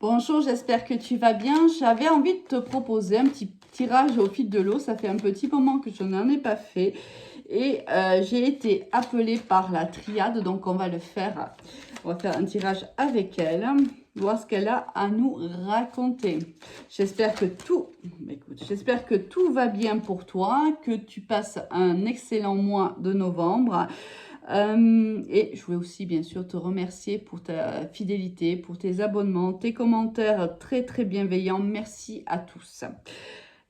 Bonjour, j'espère que tu vas bien. J'avais envie de te proposer un petit tirage au fil de l'eau. Ça fait un petit moment que je n'en ai pas fait. Et j'ai été appelée par la triade, donc on va le faire. On va faire un tirage avec elle, voir ce qu'elle a à nous raconter. J'espère que j'espère que tout va bien pour toi, que tu passes un excellent mois de novembre. Et je voulais aussi bien sûr te remercier pour ta fidélité, pour tes abonnements, tes commentaires très très bienveillants. Merci à tous.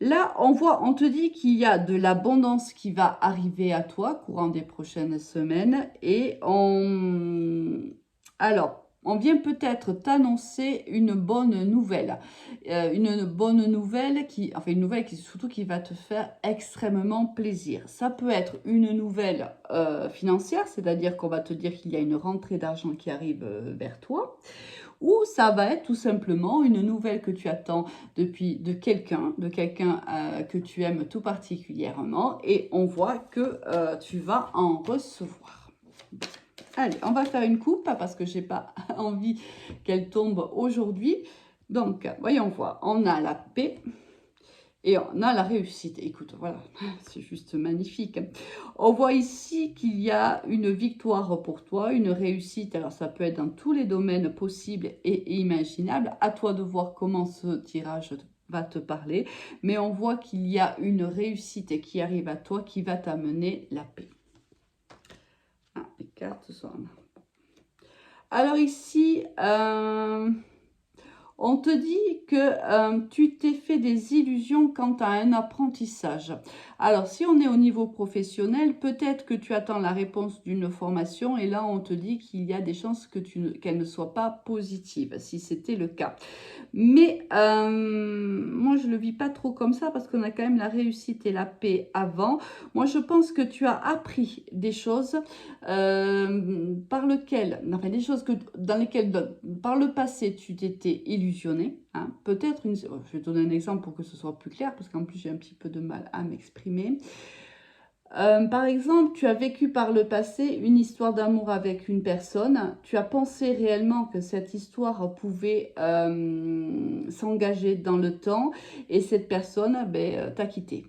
Là, on te dit qu'il y a de l'abondance qui va arriver à toi courant des prochaines semaines. Alors, on vient peut-être t'annoncer une bonne nouvelle. Une bonne nouvelle une nouvelle qui surtout qui va te faire extrêmement plaisir. Ça peut être une nouvelle financière, c'est-à-dire qu'on va te dire qu'il y a une rentrée d'argent qui arrive vers toi. Ou ça va être tout simplement une nouvelle que tu attends depuis de quelqu'un que tu aimes tout particulièrement et on voit que tu vas en recevoir. Allez, on va faire une coupe parce que j'ai pas envie qu'elle tombe aujourd'hui. Donc, voyons voir. On a la paix. Et on a la réussite. Écoute, voilà, c'est juste magnifique. On voit ici qu'il y a une victoire pour toi, une réussite. Alors, ça peut être dans tous les domaines possibles et imaginables. À toi de voir comment ce tirage va te parler. Mais on voit qu'il y a une réussite qui arrive à toi qui va t'amener la paix. Ah, les cartes sont... Alors ici... on te dit que tu t'es fait des illusions quant à un apprentissage. Alors, si on est au niveau professionnel, peut-être que tu attends la réponse d'une formation et là, on te dit qu'il y a des chances qu'elle ne soit pas positive, si c'était le cas. Mais moi, je ne le vis pas trop comme ça parce qu'on a quand même la réussite et la paix avant. Moi, je pense que tu as appris des choses par lesquelles, par le passé, tu t'étais illusionné. Hein. Peut-être, je vais te donner un exemple pour que ce soit plus clair parce qu'en plus, j'ai un petit peu de mal à m'exprimer. Par exemple, tu as vécu par le passé une histoire d'amour avec une personne. Tu as pensé réellement que cette histoire pouvait s'engager dans le temps et cette personne t'a quitté.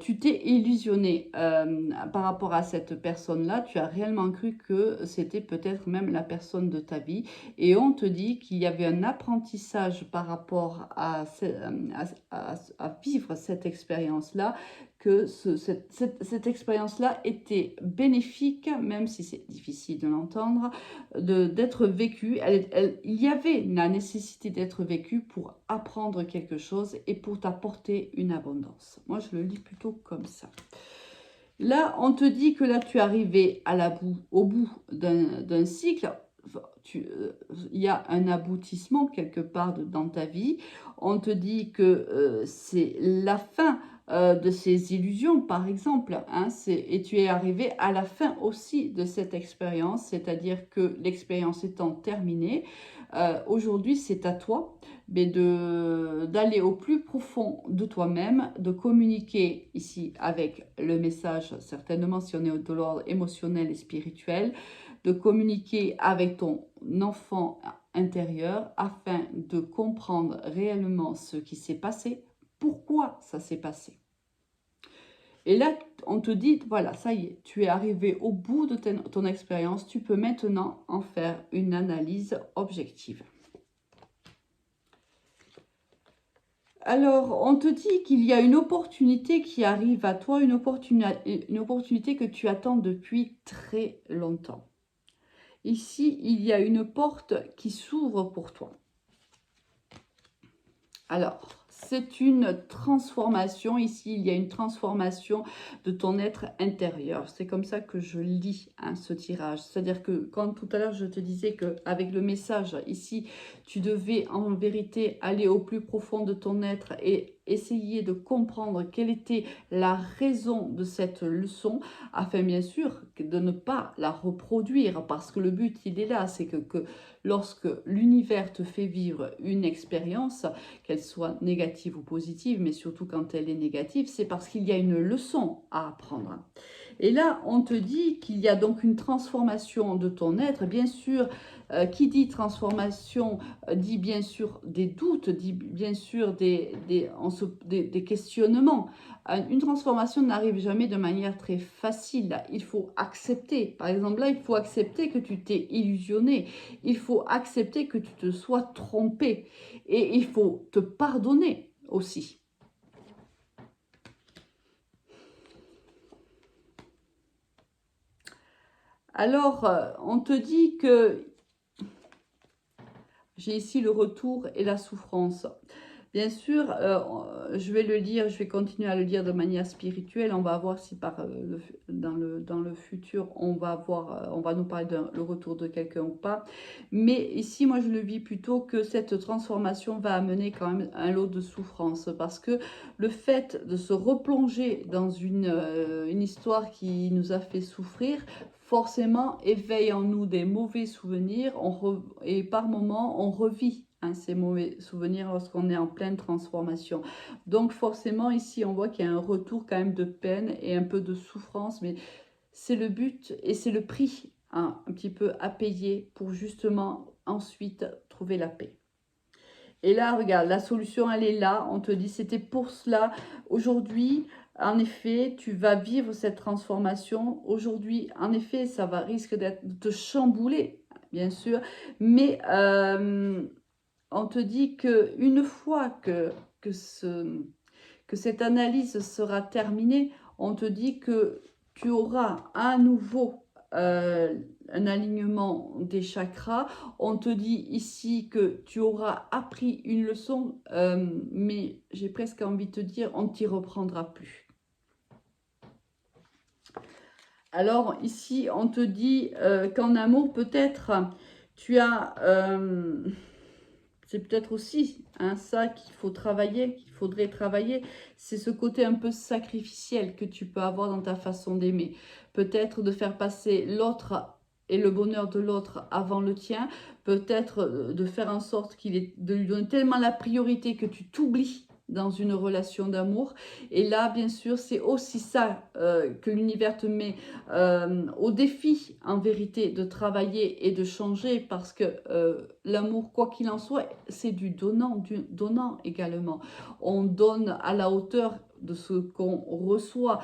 Tu t'es illusionné par rapport à cette personne-là. Tu as réellement cru que c'était peut-être même la personne de ta vie. Et on te dit qu'il y avait un apprentissage par rapport à vivre cette expérience-là, que cette expérience-là était bénéfique, même si c'est difficile de l'entendre, d'être vécue. Il y avait la nécessité d'être vécue pour apprendre quelque chose et pour t'apporter une abondance. Moi, je le lis plutôt comme ça. Là, on te dit que là, tu es arrivé au bout d'un cycle. Il y a un aboutissement quelque part dans ta vie. On te dit que c'est la fin de ces illusions, par exemple. Hein, et tu es arrivé à la fin aussi de cette expérience, c'est-à-dire que l'expérience étant terminée, aujourd'hui, c'est à toi d'aller au plus profond de toi-même, de communiquer ici avec le message, certainement si on est de l'ordre émotionnel et spirituel, de communiquer avec ton enfant intérieur afin de comprendre réellement ce qui s'est passé, pourquoi ça s'est passé. Et là, on te dit, voilà, ça y est, tu es arrivé au bout de ton expérience, tu peux maintenant en faire une analyse objective. Alors, on te dit qu'il y a une opportunité qui arrive à toi, une opportunité que tu attends depuis très longtemps. Ici, il y a une porte qui s'ouvre pour toi. Alors, c'est une transformation. Ici, il y a une transformation de ton être intérieur. C'est comme ça que je lis ce tirage. C'est-à-dire que quand tout à l'heure, je te disais qu'avec le message, ici, tu devais en vérité aller au plus profond de ton être et essayer de comprendre quelle était la raison de cette leçon, afin bien sûr de ne pas la reproduire, parce que le but, il est là, c'est que lorsque l'univers te fait vivre une expérience, qu'elle soit négative ou positive, mais surtout quand elle est négative, c'est parce qu'il y a une leçon à apprendre. Et là, on te dit qu'il y a donc une transformation de ton être. Bien sûr, qui dit transformation dit bien sûr des doutes, dit bien sûr des questionnements. Une transformation n'arrive jamais de manière très facile. Il faut accepter. Par exemple, là, il faut accepter que tu t'es illusionné. Il faut accepter que tu te sois trompé. Et il faut te pardonner aussi. Alors, on te dit que j'ai ici le retour et la souffrance. Bien sûr, je vais le lire, je vais continuer à le lire de manière spirituelle. On va voir si dans le futur, on va nous parler le retour de quelqu'un ou pas. Mais ici, moi, je le vis plutôt que cette transformation va amener quand même un lot de souffrance. Parce que le fait de se replonger dans une histoire qui nous a fait souffrir, forcément éveille en nous des mauvais souvenirs et par moments on revit ces mauvais souvenirs lorsqu'on est en pleine transformation. Donc forcément ici on voit qu'il y a un retour quand même de peine et un peu de souffrance, mais c'est le but et c'est le prix un petit peu à payer pour justement ensuite trouver la paix. Et là, regarde, la solution, elle est là. On te dit, c'était pour cela. Aujourd'hui, en effet, tu vas vivre cette transformation. Aujourd'hui, en effet, ça va risque de te chambouler, bien sûr. Mais on te dit qu'une fois que cette analyse sera terminée, on te dit que tu auras à nouveau un alignement des chakras. On te dit ici que tu auras appris une leçon, mais j'ai presque envie de te dire, on ne t'y reprendra plus. Alors ici, on te dit qu'en amour, peut-être, tu as... c'est peut-être aussi ça qu'il faut travailler, qu'il faudrait travailler. C'est ce côté un peu sacrificiel que tu peux avoir dans ta façon d'aimer. Peut-être de faire passer l'autre et le bonheur de l'autre avant le tien. Peut-être de faire en sorte de lui donner tellement la priorité que tu t'oublies dans une relation d'amour. Et là, bien sûr, c'est aussi ça que l'univers te met au défi, en vérité, de travailler et de changer, parce que l'amour, quoi qu'il en soit, c'est du donnant également. On donne à la hauteur de ce qu'on reçoit.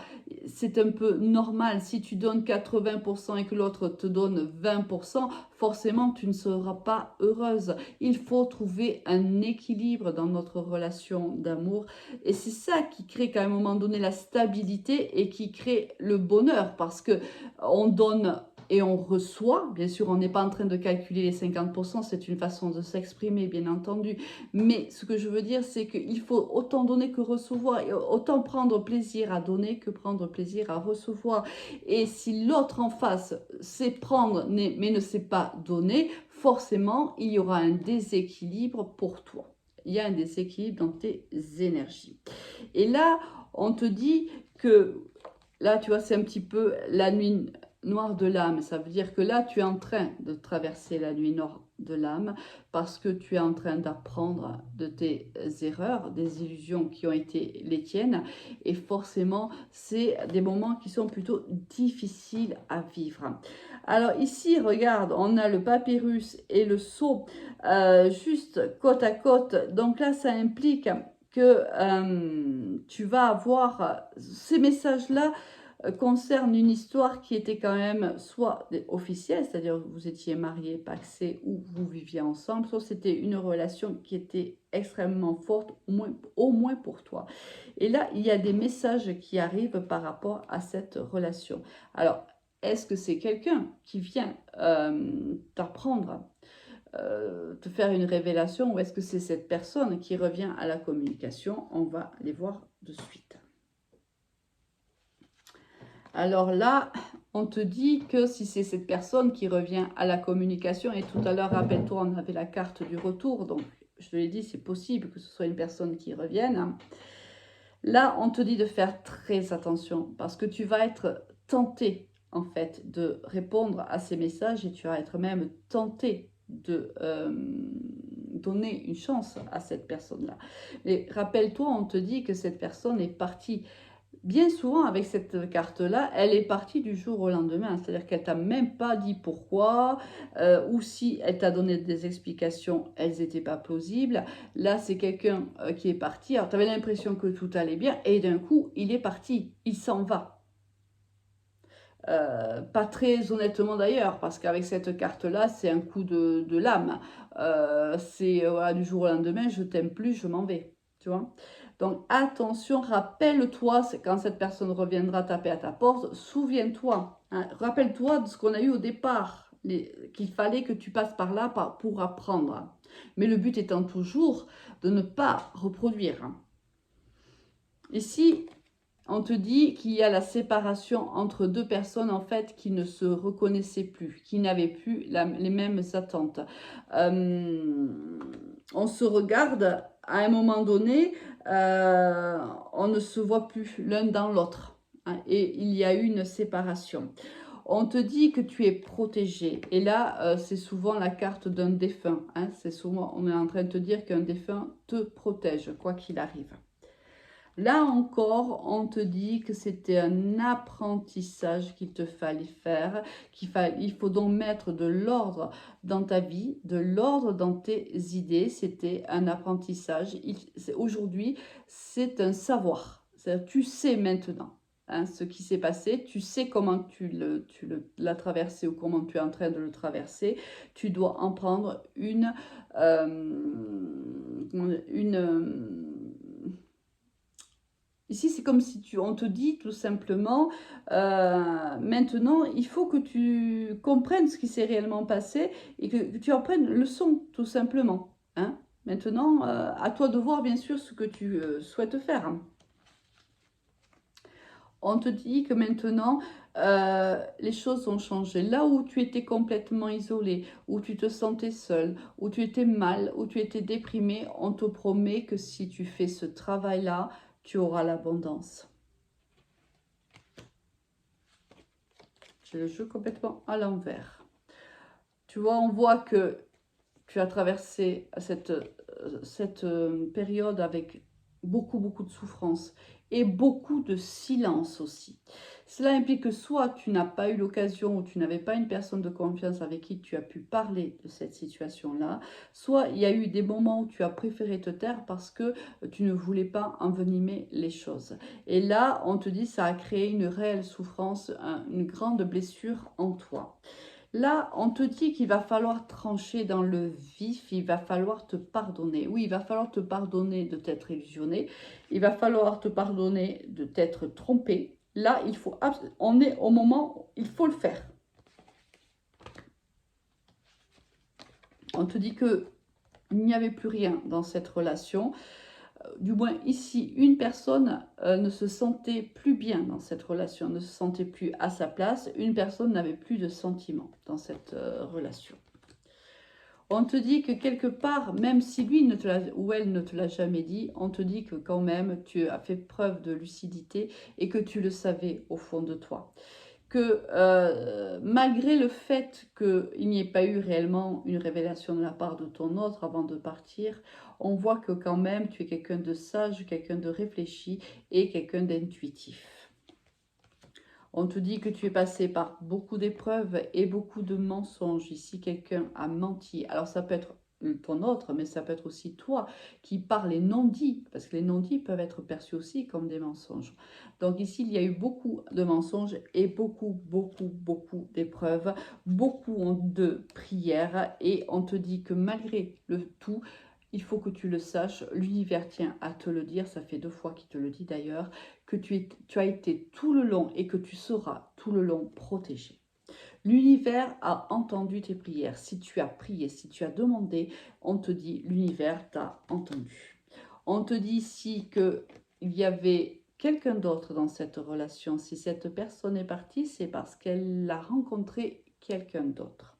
C'est un peu normal. Si tu donnes 80% et que l'autre te donne 20%, forcément, tu ne seras pas heureuse. Il faut trouver un équilibre dans notre relation d'amour. Et c'est ça qui crée qu'à un moment donné la stabilité et qui crée le bonheur, parce que on donne et on reçoit. Bien sûr, on n'est pas en train de calculer les 50%, c'est une façon de s'exprimer, bien entendu. Mais ce que je veux dire, c'est qu'il faut autant donner que recevoir, et autant prendre plaisir à donner que prendre plaisir à recevoir. Et si l'autre en face sait prendre, mais ne sait pas donner, forcément, il y aura un déséquilibre pour toi. Il y a un déséquilibre dans tes énergies. Et là, on te dit que, là, tu vois, c'est un petit peu la nuit noire de l'âme. Ça veut dire que là, tu es en train de traverser la nuit noire de l'âme parce que tu es en train d'apprendre de tes erreurs, des illusions qui ont été les tiennes. Et forcément, c'est des moments qui sont plutôt difficiles à vivre. Alors ici, regarde, on a le papyrus et le sceau juste côte à côte. Donc là, ça implique que tu vas avoir ces messages-là concernent une histoire qui était quand même soit officielle, c'est-à-dire vous étiez mariés, pacsés ou vous viviez ensemble, soit c'était une relation qui était extrêmement forte, au moins pour toi. Et là, il y a des messages qui arrivent par rapport à cette relation. Alors, est-ce que c'est quelqu'un qui vient t'apprendre te faire une révélation, ou est-ce que c'est cette personne qui revient à la communication? On va les voir de suite. Alors là, on te dit que si c'est cette personne qui revient à la communication, et tout à l'heure, rappelle-toi, on avait la carte du retour, donc je te l'ai dit, c'est possible que ce soit une personne qui revienne. Là, on te dit de faire très attention, parce que tu vas être tenté, en fait, de répondre à ces messages, et tu vas être même tenté de donner une chance à cette personne-là. Mais rappelle-toi, on te dit que cette personne est partie bien souvent, avec cette carte-là, elle est partie du jour au lendemain. C'est-à-dire qu'elle t'a même pas dit pourquoi, ou si elle t'a donné des explications, elles n'étaient pas plausibles. Là, c'est quelqu'un qui est parti. Alors, tu avais l'impression que tout allait bien, et d'un coup, il est parti, il s'en va. Pas très honnêtement d'ailleurs, parce qu'avec cette carte-là, c'est un coup de l'âme. C'est voilà, du jour au lendemain, je t'aime plus, je m'en vais. Tu vois? Donc attention, rappelle-toi, quand cette personne reviendra taper à ta porte, souviens-toi, hein, rappelle-toi de ce qu'on a eu au départ, qu'il fallait que tu passes par là pour apprendre. Mais le but étant toujours de ne pas reproduire. Ici, on te dit qu'il y a la séparation entre deux personnes en fait qui ne se reconnaissaient plus, qui n'avaient plus les mêmes attentes. On se regarde à un moment donné, on ne se voit plus l'un dans l'autre, hein, et il y a eu une séparation. On te dit que tu es protégé. Et là, c'est souvent la carte d'un défunt, hein. C'est souvent, on est en train de te dire qu'un défunt te protège, quoi qu'il arrive. Là encore, on te dit que c'était un apprentissage qu'il te fallait faire, il faut donc mettre de l'ordre dans ta vie, de l'ordre dans tes idées. C'était un apprentissage. Aujourd'hui, c'est un savoir. Tu sais maintenant, hein, ce qui s'est passé. Tu sais comment l'as traversé ou comment tu es en train de le traverser. Tu dois en prendre Ici, c'est comme si on te dit tout simplement, maintenant, il faut que tu comprennes ce qui s'est réellement passé et que tu en prennes leçon, tout simplement. Hein. Maintenant, à toi de voir, bien sûr, ce que tu souhaites faire. On te dit que maintenant, les choses ont changé. Là où tu étais complètement isolé, où tu te sentais seul, où tu étais mal, où tu étais déprimé, on te promet que si tu fais ce travail-là, tu auras l'abondance. J'ai le jeu complètement à l'envers. Tu vois, on voit que tu as traversé cette période avec beaucoup, beaucoup de souffrance et beaucoup de silence aussi. Cela implique que soit tu n'as pas eu l'occasion ou tu n'avais pas une personne de confiance avec qui tu as pu parler de cette situation-là, soit il y a eu des moments où tu as préféré te taire parce que tu ne voulais pas envenimer les choses. Et là, on te dit ça a créé une réelle souffrance, une grande blessure en toi. Là, on te dit qu'il va falloir trancher dans le vif, il va falloir te pardonner. Oui, il va falloir te pardonner de t'être illusionné, il va falloir te pardonner de t'être trompé. Là, on est au moment où il faut le faire. On te dit qu'il n'y avait plus rien dans cette relation. Du moins ici, une personne ne se sentait plus bien dans cette relation, ne se sentait plus à sa place. Une personne n'avait plus de sentiments dans cette relation. On te dit que quelque part, même si lui ou elle ne te l'a jamais dit, on te dit que quand même tu as fait preuve de lucidité et que tu le savais au fond de toi. Que malgré le fait qu'il n'y ait pas eu réellement une révélation de la part de ton autre avant de partir, on voit que quand même tu es quelqu'un de sage, quelqu'un de réfléchi et quelqu'un d'intuitif. On te dit que tu es passé par beaucoup d'épreuves et beaucoup de mensonges. Ici, quelqu'un a menti. Alors, ça peut être ton autre, mais ça peut être aussi toi qui parles les non-dits, parce que les non-dits peuvent être perçus aussi comme des mensonges. Donc ici, il y a eu beaucoup de mensonges et beaucoup, beaucoup, beaucoup d'épreuves, beaucoup de prières. Et on te dit que malgré le tout, il faut que tu le saches, l'univers tient à te le dire, ça fait 2 fois qu'il te le dit d'ailleurs, que tu as été tout le long et que tu seras tout le long protégé. L'univers a entendu tes prières. Si tu as prié, si tu as demandé, on te dit l'univers t'a entendu. On te dit ici qu'il y avait quelqu'un d'autre dans cette relation. Si cette personne est partie, c'est parce qu'elle a rencontré quelqu'un d'autre.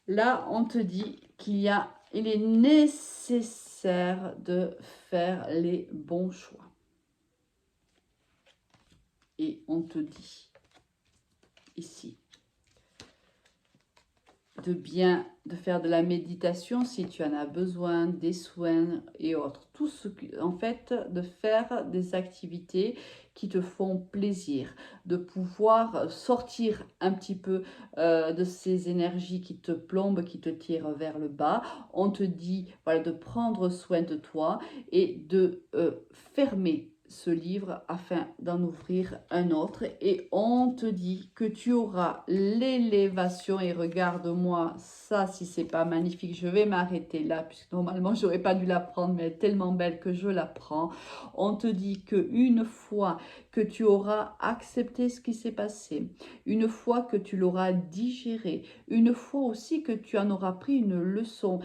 Là, on te dit qu'il est nécessaire de faire les bons choix. Et on te dit ici de faire de la méditation si tu en as besoin, des soins et autres. Tout ce qui, en fait, de faire des activités qui te font plaisir, de pouvoir sortir un petit peu de ces énergies qui te plombent, qui te tirent vers le bas. On te dit, voilà, de prendre soin de toi et de fermer ce livre afin d'en ouvrir un autre, et on te dit que tu auras l'élévation. Et regarde-moi ça, si c'est pas magnifique. Je vais m'arrêter là puisque normalement j'aurais pas dû la prendre, mais elle est tellement belle que je la prends. On te dit que une fois que tu auras accepté ce qui s'est passé, une fois que tu l'auras digéré, une fois aussi que tu en auras pris une leçon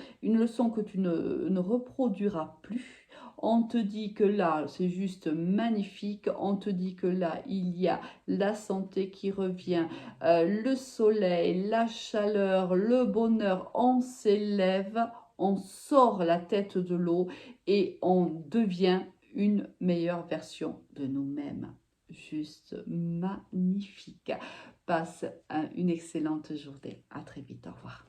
que tu ne reproduiras plus. On te dit que là, c'est juste magnifique. On te dit que là, il y a la santé qui revient, le soleil, la chaleur, le bonheur. On s'élève, on sort la tête de l'eau et on devient une meilleure version de nous-mêmes. Juste magnifique. Passe une excellente journée. À très vite. Au revoir.